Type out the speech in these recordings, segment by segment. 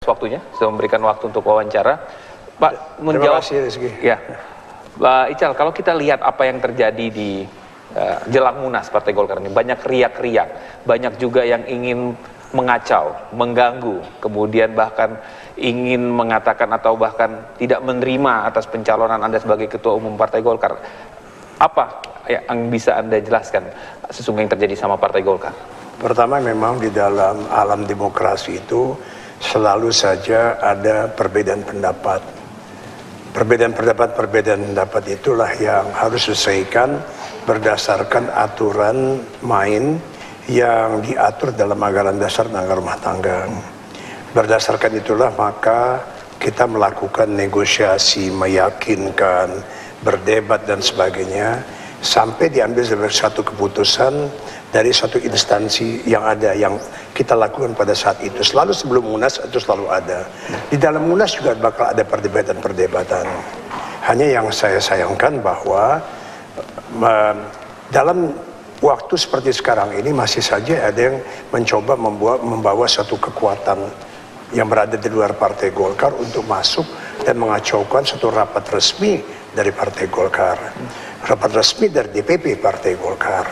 waktunya, sudah memberikan waktu untuk wawancara. Pak, menjawab. Terima kasih, Rizky. Ya, Pak Ical, kalau kita lihat apa yang terjadi di jelang Munas Partai Golkar ini, banyak riak-riak, banyak juga yang ingin mengacau, mengganggu, kemudian bahkan ingin mengatakan atau bahkan tidak menerima atas pencalonan Anda sebagai Ketua Umum Partai Golkar. Apa yang bisa Anda jelaskan sesungguhnya yang terjadi sama Partai Golkar? Pertama, memang di dalam alam demokrasi itu selalu saja ada perbedaan pendapat. Perbedaan pendapat itulah yang harus diselesaikan berdasarkan aturan main yang diatur dalam anggaran dasar dan anggaran rumah tangga. Berdasarkan itulah maka kita melakukan negosiasi, meyakinkan, berdebat dan sebagainya, sampai diambil satu keputusan dari satu instansi yang ada, yang kita lakukan pada saat itu. Selalu sebelum Munas itu selalu ada. Di dalam Munas juga bakal ada perdebatan-perdebatan. Hanya yang saya sayangkan bahwa dalam waktu seperti sekarang ini masih saja ada yang mencoba membawa satu kekuatan yang berada di luar Partai Golkar untuk masuk dan mengacaukan satu rapat resmi dari Partai Golkar, rapat resmi dari DPP Partai Golkar.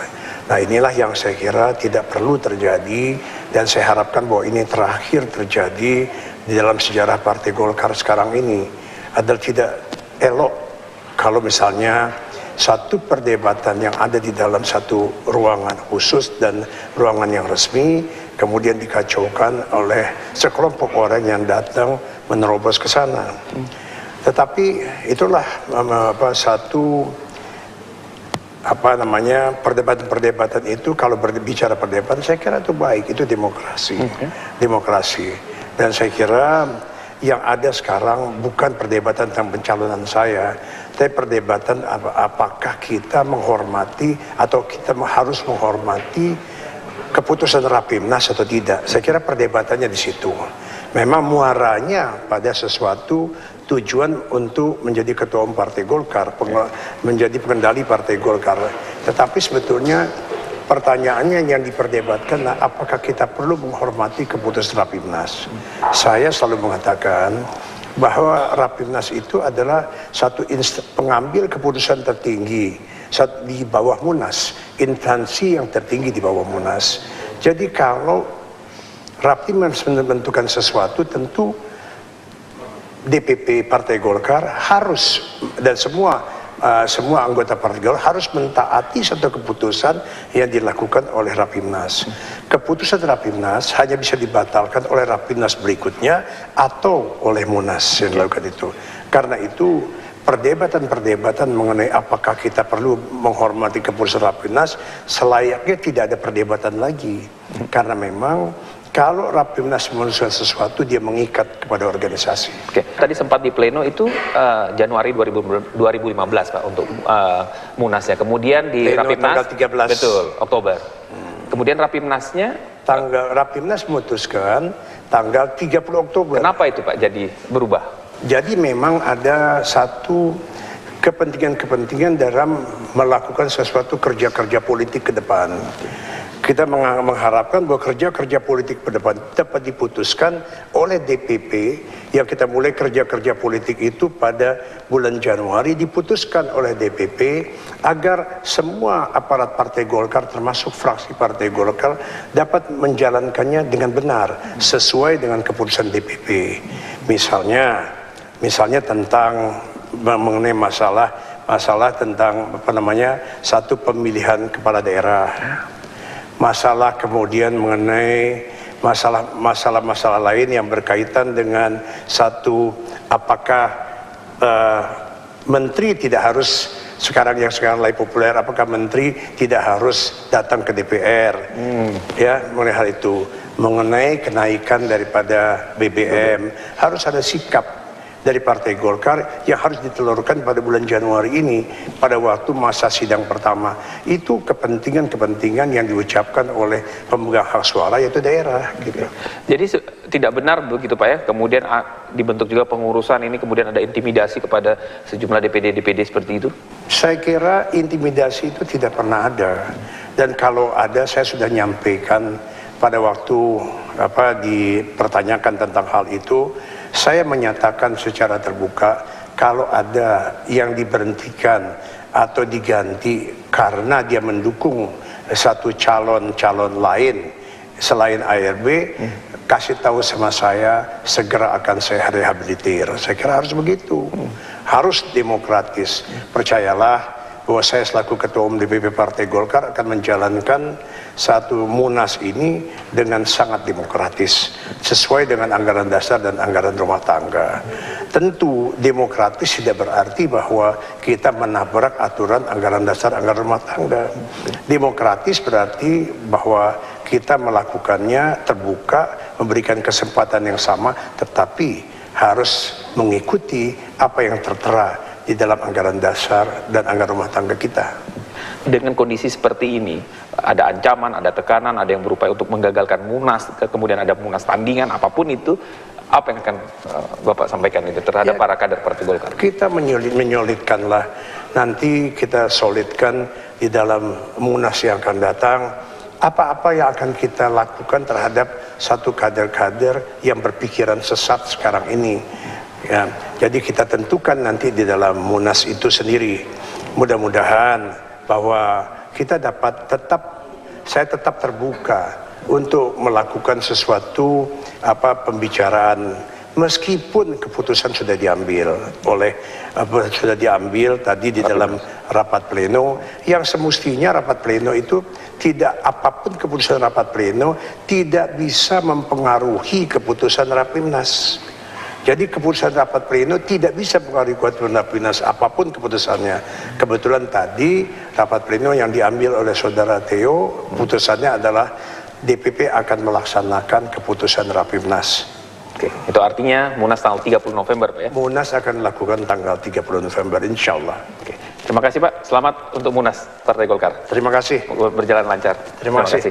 Nah, inilah yang saya kira tidak perlu terjadi, dan saya harapkan bahwa ini terakhir terjadi di dalam sejarah Partai Golkar sekarang ini. Adalah tidak elok kalau misalnya satu perdebatan yang ada di dalam satu ruangan khusus dan ruangan yang resmi kemudian dikacaukan oleh sekelompok orang yang datang menerobos ke sana. Tetapi itulah perdebatan itu, kalau berbicara perdebatan saya kira itu baik, itu demokrasi. Demokrasi. Dan saya kira yang ada sekarang bukan perdebatan tentang pencalonan saya, tapi perdebatan apakah kita menghormati atau kita harus menghormati keputusan Rapimnas atau tidak. Saya kira perdebatannya di situ. Memang muaranya pada sesuatu tujuan untuk menjadi ketua umum Partai Golkar, menjadi pengendali Partai Golkar. Tetapi sebetulnya pertanyaannya yang diperdebatkan, apakah kita perlu menghormati keputusan Rapimnas? Saya selalu mengatakan bahwa Rapimnas itu adalah satu pengambil keputusan tertinggi di bawah Munas, instansi yang tertinggi di bawah Munas. Jadi kalau Rapimnas menentukan sesuatu, tentu DPP Partai Golkar harus, dan semua anggota Partai Golkar harus mentaati satu keputusan yang dilakukan oleh Rapimnas. Keputusan Rapimnas hanya bisa dibatalkan oleh Rapimnas berikutnya atau oleh Munas yang dilakukan itu. Karena itu perdebatan mengenai apakah kita perlu menghormati keputusan Rapimnas selayaknya tidak ada perdebatan lagi. Karena memang kalau Rapimnas memutuskan sesuatu, dia mengikat kepada organisasi. Oke, tadi sempat di pleno itu Januari 2015 Pak untuk Munasnya. Kemudian di pleno Rapimnas tanggal 13. Betul, Oktober. Kemudian Rapimnasnya Rapimnas memutuskan tanggal 30 Oktober. Kenapa itu Pak jadi berubah? Jadi memang ada satu kepentingan dalam melakukan sesuatu kerja-kerja politik ke depan. Kita mengharapkan bahwa kerja-kerja politik ke depan dapat diputuskan oleh DPP, yang kita mulai kerja-kerja politik itu pada bulan Januari, diputuskan oleh DPP agar semua aparat Partai Golkar termasuk fraksi Partai Golkar dapat menjalankannya dengan benar sesuai dengan keputusan DPP. Misalnya tentang mengenai masalah tentang satu pemilihan kepala daerah. Masalah kemudian mengenai masalah lain yang berkaitan dengan satu, apakah menteri tidak harus, sekarang lagi populer, apakah menteri tidak harus datang ke DPR, ya, mengenai hal itu, mengenai kenaikan daripada BBM, harus ada sikap dari Partai Golkar yang harus ditelurkan pada bulan Januari ini, pada waktu masa sidang pertama. Itu kepentingan yang diucapkan oleh pemegang hak suara, yaitu daerah. Gitu. Jadi tidak benar begitu Pak ya, kemudian dibentuk juga pengurusan ini, kemudian ada intimidasi kepada sejumlah DPD seperti itu? Saya kira intimidasi itu tidak pernah ada. Dan kalau ada, saya sudah nyampaikan pada waktu dipertanyakan tentang hal itu, saya menyatakan secara terbuka kalau ada yang diberhentikan atau diganti karena dia mendukung satu calon lain selain ARB, kasih tahu sama saya, segera akan saya rehabilitir. Saya kira harus begitu, harus demokratis. Percayalah bahwa saya selaku Ketua Umum DPP Partai Golkar akan menjalankan satu Munas ini dengan sangat demokratis, sesuai dengan anggaran dasar dan anggaran rumah tangga. Tentu demokratis tidak berarti bahwa kita menabrak aturan anggaran dasar, anggaran rumah tangga. Demokratis berarti bahwa kita melakukannya terbuka, memberikan kesempatan yang sama, tetapi harus mengikuti apa yang tertera di dalam anggaran dasar dan anggaran rumah tangga kita. Dengan kondisi seperti ini, ada ancaman, ada tekanan, ada yang berupaya untuk menggagalkan Munas, kemudian ada Munas tandingan, apapun itu, apa yang akan Bapak sampaikan itu terhadap para kader Partai Golkar? Kita menyolidkanlah, nanti kita solidkan di dalam Munas yang akan datang, apa-apa yang akan kita lakukan terhadap satu kader-kader yang berpikiran sesat sekarang ini. Ya, jadi kita tentukan nanti di dalam Munas itu sendiri. Mudah-mudahan bahwa kita dapat saya tetap terbuka untuk melakukan sesuatu pembicaraan, meskipun keputusan sudah diambil tadi di dalam rapat pleno, yang semestinya rapat pleno itu tidak, apapun keputusan rapat pleno tidak bisa mempengaruhi keputusan Rapimnas. Jadi keputusan rapat pleno tidak bisa mengaruhi keputusan Rapimnas apapun keputusannya. Kebetulan tadi rapat pleno yang diambil oleh Saudara Theo, putusannya adalah DPP akan melaksanakan keputusan Rapimnas. Oke, itu artinya Munas tanggal 30 November, Pak ya? Munas akan dilakukan tanggal 30 November, insya Allah. Oke. Terima kasih Pak, selamat untuk Munas Partai Golkar. Terima kasih. Berjalan lancar. Terima kasih.